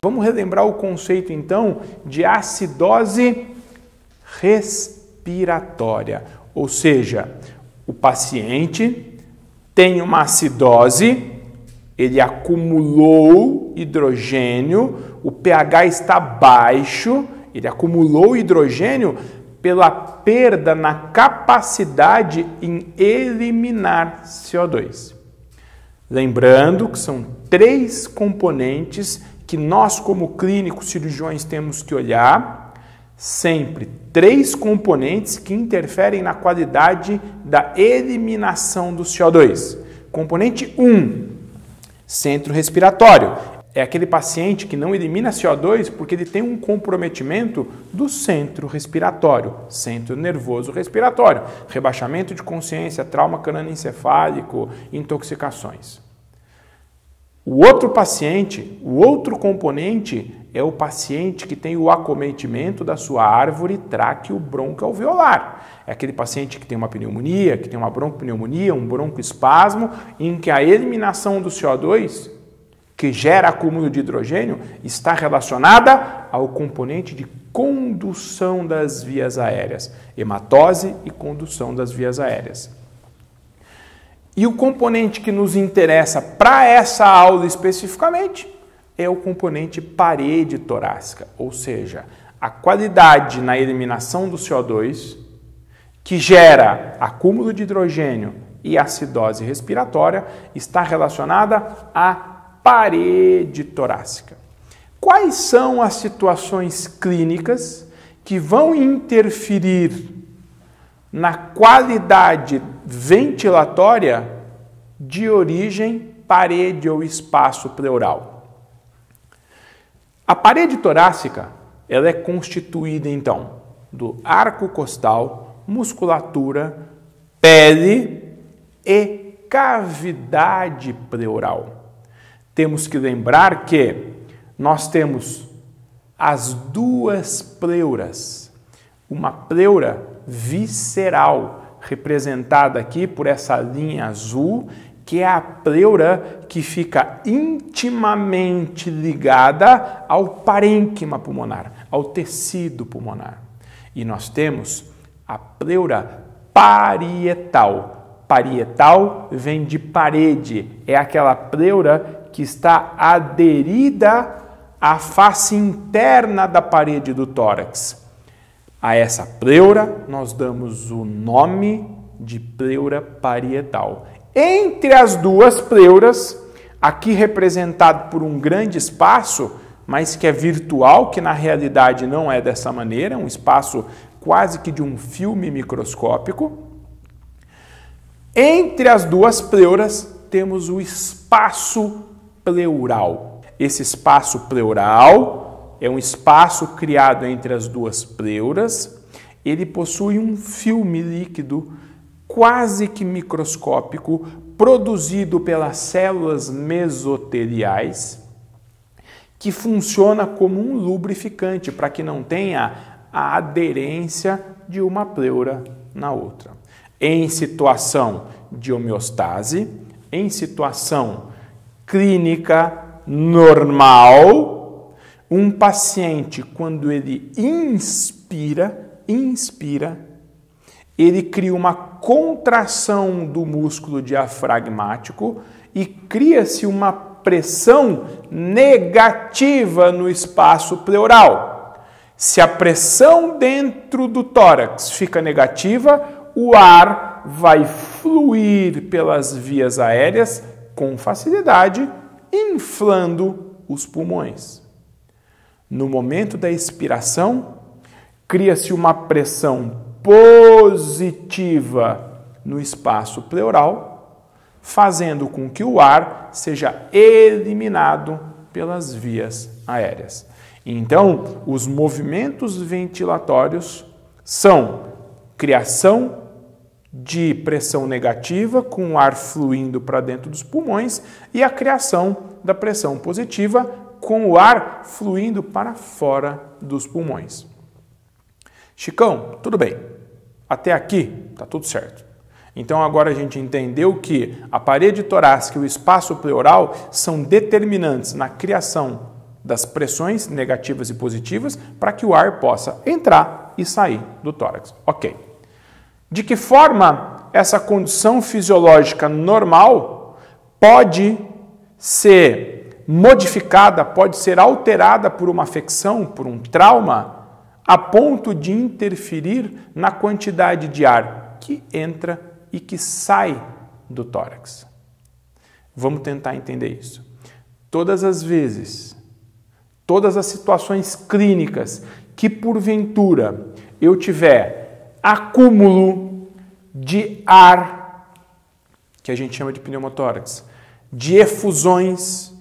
Vamos relembrar o conceito, então, de acidose respiratória. Ou seja, o paciente tem uma acidose, ele acumulou hidrogênio, o pH está baixo, ele acumulou hidrogênio pela perda na capacidade em eliminar CO2. Lembrando que são 3 componentes que nós, como clínicos cirurgiões, temos que olhar, sempre 3 componentes que interferem na qualidade da eliminação do CO2. Componente 1, centro respiratório. É aquele paciente que não elimina CO2 porque ele tem um comprometimento do centro respiratório, centro nervoso respiratório, rebaixamento de consciência, trauma crânioencefálico, intoxicações. O outro paciente, o outro componente é o paciente que tem o acometimento da sua árvore tráqueo-broncoalveolar. É aquele paciente que tem uma pneumonia, que tem uma broncopneumonia, um broncoespasmo, em que a eliminação do CO2, que gera acúmulo de hidrogênio, está relacionada ao componente de condução das vias aéreas, hematose e condução das vias aéreas. E o componente que nos interessa para essa aula especificamente é o componente parede torácica, ou seja, a qualidade na eliminação do CO2 que gera acúmulo de hidrogênio e acidose respiratória está relacionada à parede torácica. Quais são as situações clínicas que vão interferir na qualidade ventilatória de origem parede ou espaço pleural? A parede torácica, ela é constituída então do arco costal, musculatura, pele e cavidade pleural. Temos que lembrar que nós temos as 2 pleuras, uma pleura visceral, representada aqui por essa linha azul, que é a pleura que fica intimamente ligada ao parênquima pulmonar, ao tecido pulmonar. E nós temos a pleura parietal. Parietal vem de parede, é aquela pleura que está aderida à face interna da parede do tórax. A essa pleura, nós damos o nome de pleura parietal. Entre as 2 pleuras, aqui representado por um grande espaço, mas que é virtual, que na realidade não é dessa maneira, um espaço quase que de um filme microscópico. Entre as 2 pleuras, temos o espaço pleural. Esse espaço pleural é um espaço criado entre as 2 pleuras. Ele possui um filme líquido quase que microscópico, produzido pelas células mesoteliais, que funciona como um lubrificante para que não tenha a aderência de uma pleura na outra. Em situação de homeostase, em situação clínica normal, um paciente, quando ele inspira, ele cria uma contração do músculo diafragmático e cria-se uma pressão negativa no espaço pleural. Se a pressão dentro do tórax fica negativa, o ar vai fluir pelas vias aéreas com facilidade, inflando os pulmões. No momento da expiração, cria-se uma pressão positiva no espaço pleural, fazendo com que o ar seja eliminado pelas vias aéreas. Então, os movimentos ventilatórios são criação de pressão negativa com o ar fluindo para dentro dos pulmões e a criação da pressão positiva com o ar fluindo para fora dos pulmões. Chicão, tudo bem. Até aqui está tudo certo. Então agora a gente entendeu que a parede torácica e o espaço pleural são determinantes na criação das pressões negativas e positivas para que o ar possa entrar e sair do tórax. Ok. De que forma essa condição fisiológica normal pode ser modificada, pode ser alterada por uma afecção, por um trauma, a ponto de interferir na quantidade de ar que entra e que sai do tórax? Vamos tentar entender isso. Todas as vezes, todas as situações clínicas que porventura eu tiver acúmulo de ar, que a gente chama de pneumotórax, de efusões,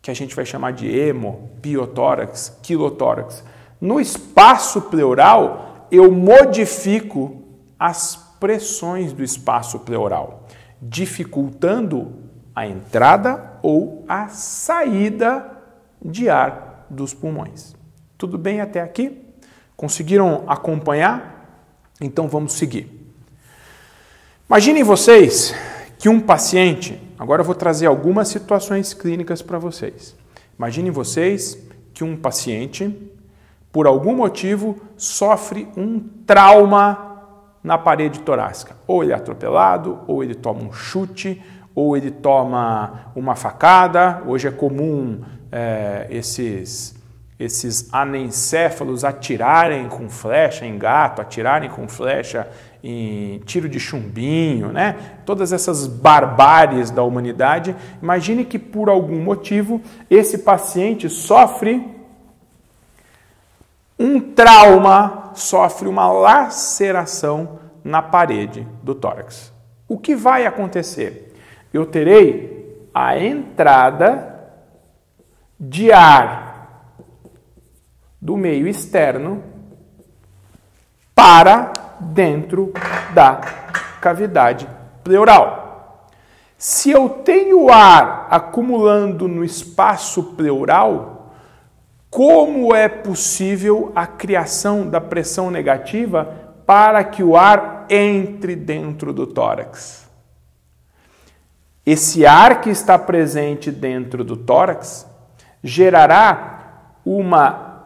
que a gente vai chamar de hemo, piotórax, quilotórax, no espaço pleural eu modifico as pressões do espaço pleural, dificultando a entrada ou a saída de ar dos pulmões. Tudo bem até aqui? Conseguiram acompanhar? Então vamos seguir. Imaginem vocês que um paciente, agora eu vou trazer algumas situações clínicas para vocês. Imaginem vocês que um paciente, por algum motivo, sofre um trauma na parede torácica. Ou ele é atropelado, ou ele toma um chute, ou ele toma uma facada. Hoje é comum esses anencéfalos atirarem com flecha em gato, atirarem com flecha em tiro de chumbinho, né? Todas essas barbáries da humanidade. Imagine que por algum motivo esse paciente sofre um trauma, sofre uma laceração na parede do tórax. O que vai acontecer? Eu terei a entrada de ar do meio externo para dentro da cavidade pleural. Se eu tenho ar acumulando no espaço pleural, como é possível a criação da pressão negativa para que o ar entre dentro do tórax? Esse ar que está presente dentro do tórax gerará uma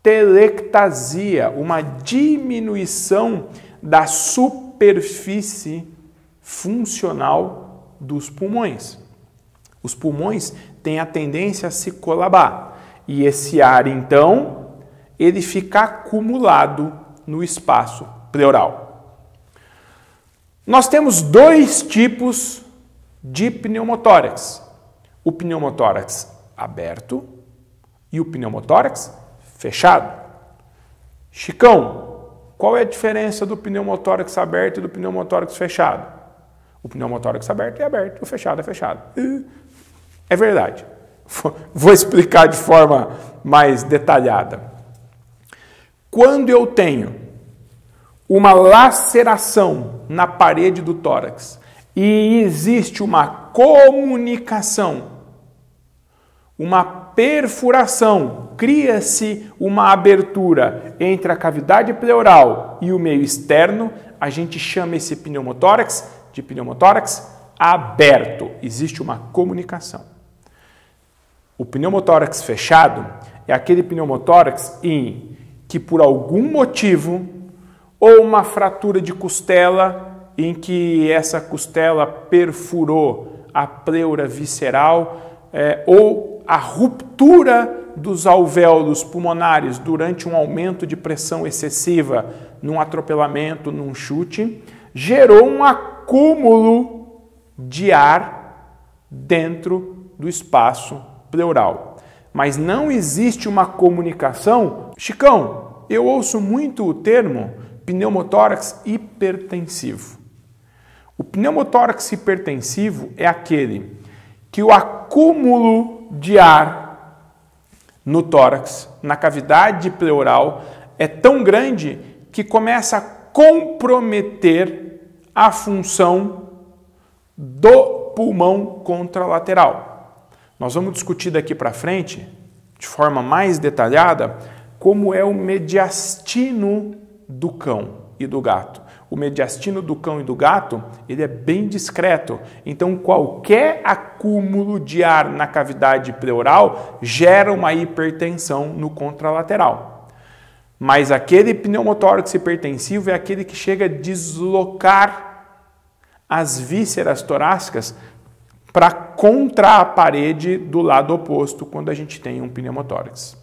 atelectasia, uma diminuição da superfície funcional dos pulmões. Os pulmões têm a tendência a se colabar. E esse ar, então, ele fica acumulado no espaço pleural. Nós temos dois tipos de pneumotórax. O pneumotórax aberto e o pneumotórax fechado. Chicão, qual é a diferença do pneumotórax aberto e do pneumotórax fechado? O pneumotórax aberto é aberto, o fechado é fechado. É verdade. Vou explicar de forma mais detalhada. Quando eu tenho uma laceração na parede do tórax e existe uma comunicação, uma perfuração, cria-se uma abertura entre a cavidade pleural e o meio externo, a gente chama esse pneumotórax de pneumotórax aberto. Existe uma comunicação. O pneumotórax fechado é aquele pneumotórax em que por algum motivo, ou uma fratura de costela, em que essa costela perfurou a pleura visceral, ou a ruptura dos alvéolos pulmonares durante um aumento de pressão excessiva, num atropelamento, num chute, gerou um acúmulo de ar dentro do espaço pleural. Mas não existe uma comunicação. Chicão, eu ouço muito o termo pneumotórax hipertensivo. O pneumotórax hipertensivo é aquele que o acúmulo de ar no tórax, na cavidade pleural, é tão grande que começa a comprometer a função do pulmão contralateral. Nós vamos discutir daqui para frente, de forma mais detalhada, como é o mediastino do cão e do gato. O mediastino do cão e do gato, ele é bem discreto. Então, qualquer acúmulo de ar na cavidade pleural gera uma hipertensão no contralateral. Mas aquele pneumotórax hipertensivo é aquele que chega a deslocar as vísceras torácicas para contra a parede do lado oposto quando a gente tem um pneumotórax.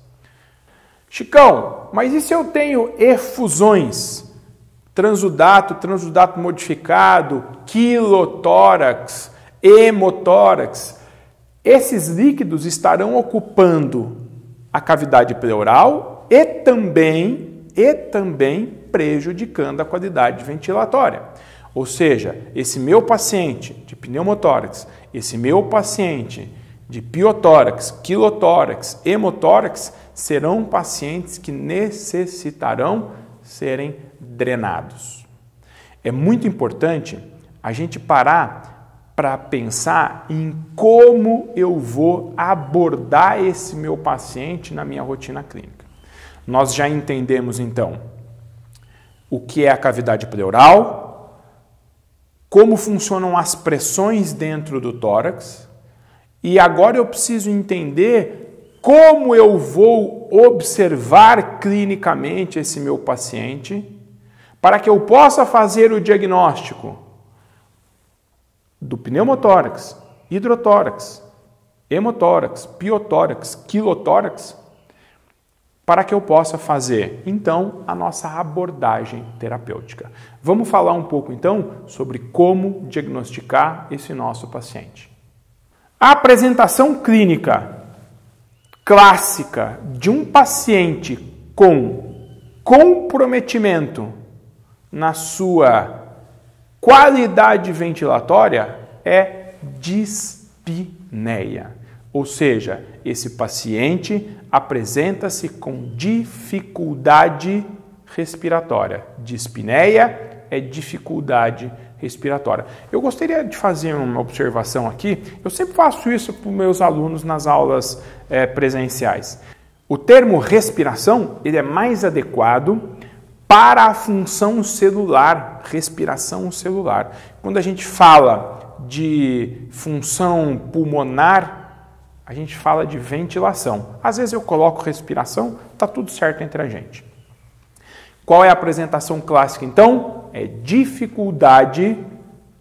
Chicão, mas e se eu tenho efusões? Transudato modificado, quilotórax, hemotórax. Esses líquidos estarão ocupando a cavidade pleural e também prejudicando a qualidade ventilatória. Ou seja, esse meu paciente de pneumotórax, esse meu paciente de piotórax, quilotórax, hemotórax, serão pacientes que necessitarão serem drenados. É muito importante a gente parar para pensar em como eu vou abordar esse meu paciente na minha rotina clínica. Nós já entendemos, então, o que é a cavidade pleural, como funcionam as pressões dentro do tórax, e agora eu preciso entender como eu vou observar clinicamente esse meu paciente para que eu possa fazer o diagnóstico do pneumotórax, hidrotórax, hemotórax, piotórax, quilotórax, para que eu possa fazer, então, a nossa abordagem terapêutica. Vamos falar um pouco, então, sobre como diagnosticar esse nosso paciente. A apresentação clínica clássica de um paciente com comprometimento na sua qualidade ventilatória é dispneia. Ou seja, esse paciente apresenta-se com dificuldade respiratória. Dispneia é dificuldade respiratória. Eu gostaria de fazer uma observação aqui. Eu sempre faço isso para os meus alunos nas aulas presenciais. O termo respiração ele é mais adequado para a função celular, respiração celular. Quando a gente fala de função pulmonar, a gente fala de ventilação. Às vezes eu coloco respiração, está tudo certo entre a gente. Qual é a apresentação clássica, então? É dificuldade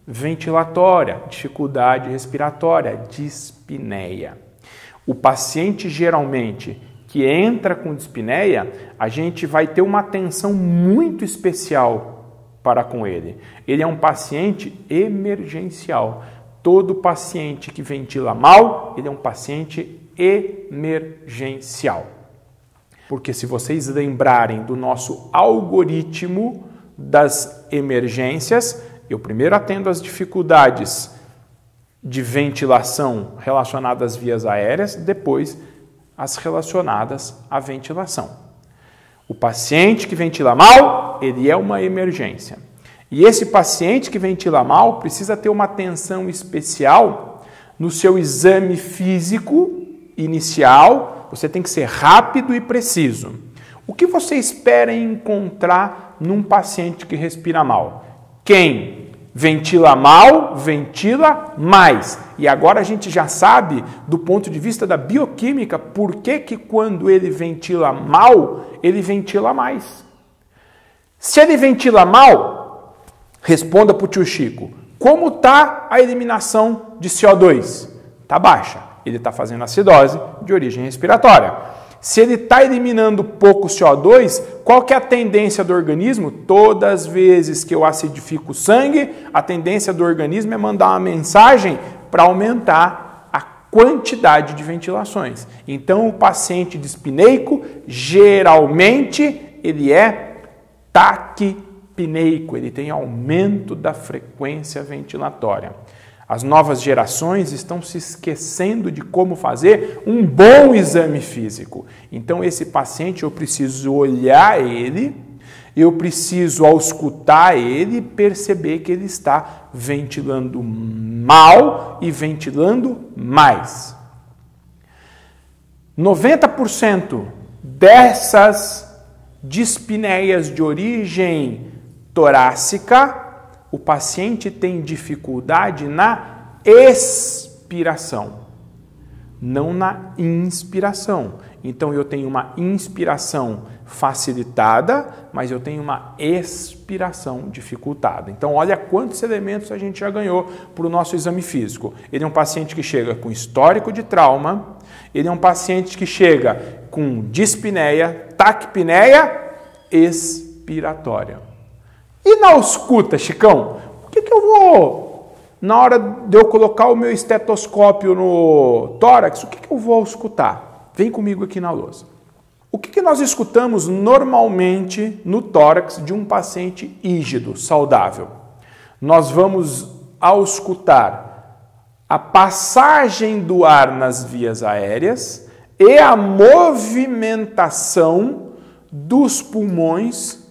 ventilatória, dificuldade respiratória, dispneia. O paciente, geralmente, que entra com dispneia, a gente vai ter uma atenção muito especial para com ele. Ele é um paciente emergencial. Todo paciente que ventila mal, ele é um paciente emergencial. Porque se vocês lembrarem do nosso algoritmo das emergências, eu primeiro atendo as dificuldades de ventilação relacionadas às vias aéreas, depois as relacionadas à ventilação. O paciente que ventila mal, ele é uma emergência. E esse paciente que ventila mal precisa ter uma atenção especial no seu exame físico inicial. Você tem que ser rápido e preciso. O que você espera encontrar num paciente que respira mal? Quem ventila mal, ventila mais. E agora a gente já sabe, do ponto de vista da bioquímica, por que quando ele ventila mal, ele ventila mais. Se ele ventila mal, responda para o tio Chico, como está a eliminação de CO2? Está baixa. Ele está fazendo acidose de origem respiratória. Se ele está eliminando pouco CO2, qual que é a tendência do organismo? Todas as vezes que eu acidifico o sangue, a tendência do organismo é mandar uma mensagem para aumentar a quantidade de ventilações. Então, o paciente dispneico, geralmente, ele é taquipneico, ele tem aumento da frequência ventilatória. As novas gerações estão se esquecendo de como fazer um bom exame físico. Então, esse paciente, eu preciso olhar ele, eu preciso, ao escutar ele, perceber que ele está ventilando mal e ventilando mais. 90% dessas dispneias de origem torácica, o paciente tem dificuldade na expiração, não na inspiração. Então, eu tenho uma inspiração facilitada, mas eu tenho uma expiração dificultada. Então, olha quantos elementos a gente já ganhou para o nosso exame físico. Ele é um paciente que chega com histórico de trauma, ele é um paciente que chega com dispneia, taquipneia expiratória. E na ausculta, Chicão, o que eu vou, na hora de eu colocar o meu estetoscópio no tórax, o que eu vou auscultar? Vem comigo aqui na lousa. O que nós escutamos normalmente no tórax de um paciente rígido, saudável? Nós vamos auscultar a passagem do ar nas vias aéreas e a movimentação dos pulmões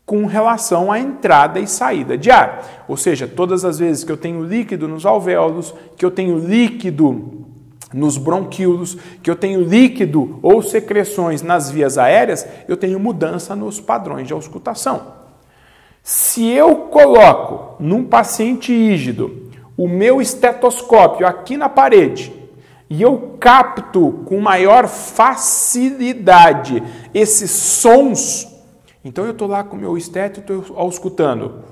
com relação à entrada e saída de ar. Ou seja, todas as vezes que eu tenho líquido nos alvéolos, que eu tenho líquido nos bronquíolos, que eu tenho líquido ou secreções nas vias aéreas, eu tenho mudança nos padrões de auscultação. Se eu coloco num paciente rígido o meu estetoscópio aqui na parede e eu capto com maior facilidade esses sons, então eu estou lá com o meu esteto e estou auscultando.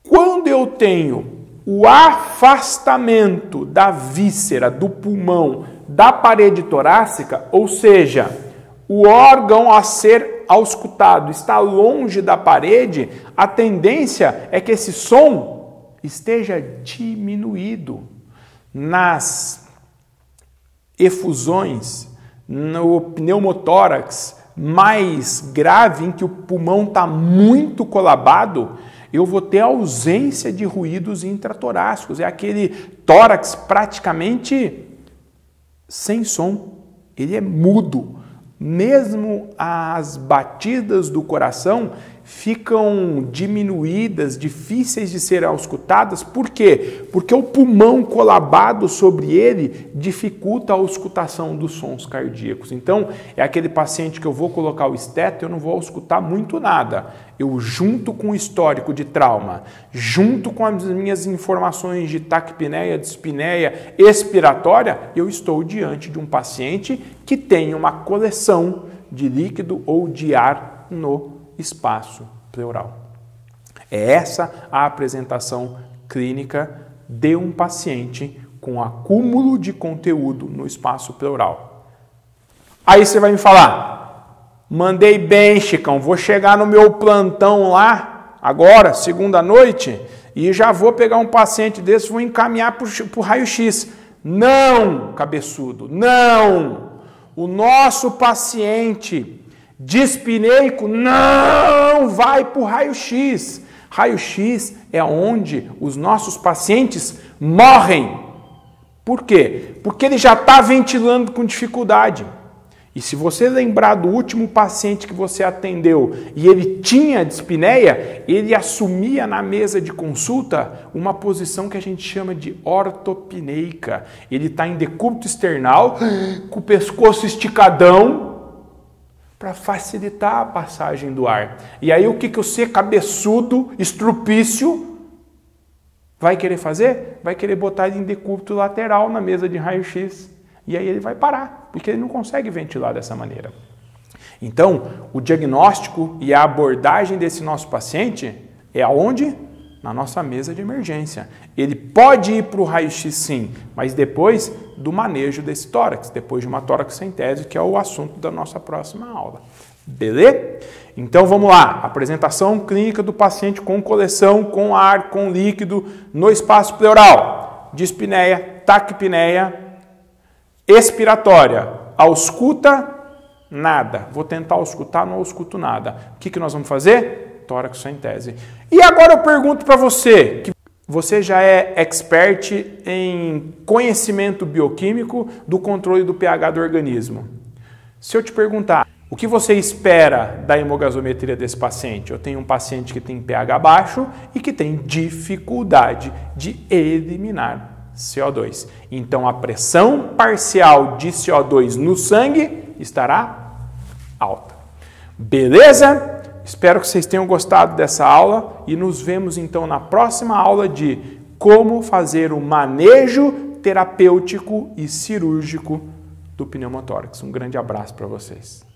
Quando eu tenho o afastamento da víscera, do pulmão, da parede torácica, ou seja, o órgão a ser auscultado está longe da parede, a tendência é que esse som esteja diminuído. Nas efusões, no pneumotórax mais grave, em que o pulmão está muito colabado, eu vou ter ausência de ruídos intratorácicos. É aquele tórax praticamente sem som. Ele é mudo. Mesmo as batidas do coração ficam diminuídas, difíceis de ser auscultadas. Por quê? Porque o pulmão colabado sobre ele dificulta a auscultação dos sons cardíacos. Então, é aquele paciente que eu vou colocar o esteto, eu não vou auscultar muito nada. Eu, junto com o histórico de trauma, junto com as minhas informações de taquipneia, dispneia, expiratória, eu estou diante de um paciente que tem uma coleção de líquido ou de ar no espaço pleural. É essa a apresentação clínica de um paciente com acúmulo de conteúdo no espaço pleural. Aí você vai me falar, mandei bem, Chicão, vou chegar no meu plantão lá, agora, segunda noite, e já vou pegar um paciente desse, vou encaminhar para o raio-x. Não, cabeçudo, não! O nosso paciente dispneico não vai para o raio-x. Raio-x é onde os nossos pacientes morrem. Por quê? Porque ele já está ventilando com dificuldade. E se você lembrar do último paciente que você atendeu e ele tinha dispneia, ele assumia na mesa de consulta uma posição que a gente chama de ortopneica. Ele está em decúbito external, com o pescoço esticadão, para facilitar a passagem do ar. E aí o que você, cabeçudo, estrupício, vai querer fazer? Vai querer botar ele em decúbito lateral na mesa de raio-x. E aí ele vai parar, porque ele não consegue ventilar dessa maneira. Então, o diagnóstico e a abordagem desse nosso paciente é aonde? Na nossa mesa de emergência. Ele pode ir para o raio-x sim, mas depois do manejo desse tórax, depois de uma toraxentese, que é o assunto da nossa próxima aula. Beleza? Então vamos lá, apresentação clínica do paciente com coleção, com ar, com líquido no espaço pleural. Dispneia, taquipneia, expiratória. Ausculta, nada. Vou tentar auscultar, não ausculto nada. O que nós vamos fazer? Toraxentese. E agora eu pergunto para você, que você já é expert em conhecimento bioquímico do controle do pH do organismo. Se eu te perguntar, o que você espera da hemogasometria desse paciente? Eu tenho um paciente que tem pH baixo e que tem dificuldade de eliminar CO2. Então, a pressão parcial de CO2 no sangue estará alta. Beleza? Espero que vocês tenham gostado dessa aula e nos vemos então na próxima aula de como fazer o manejo terapêutico e cirúrgico do pneumotórax. Um grande abraço para vocês.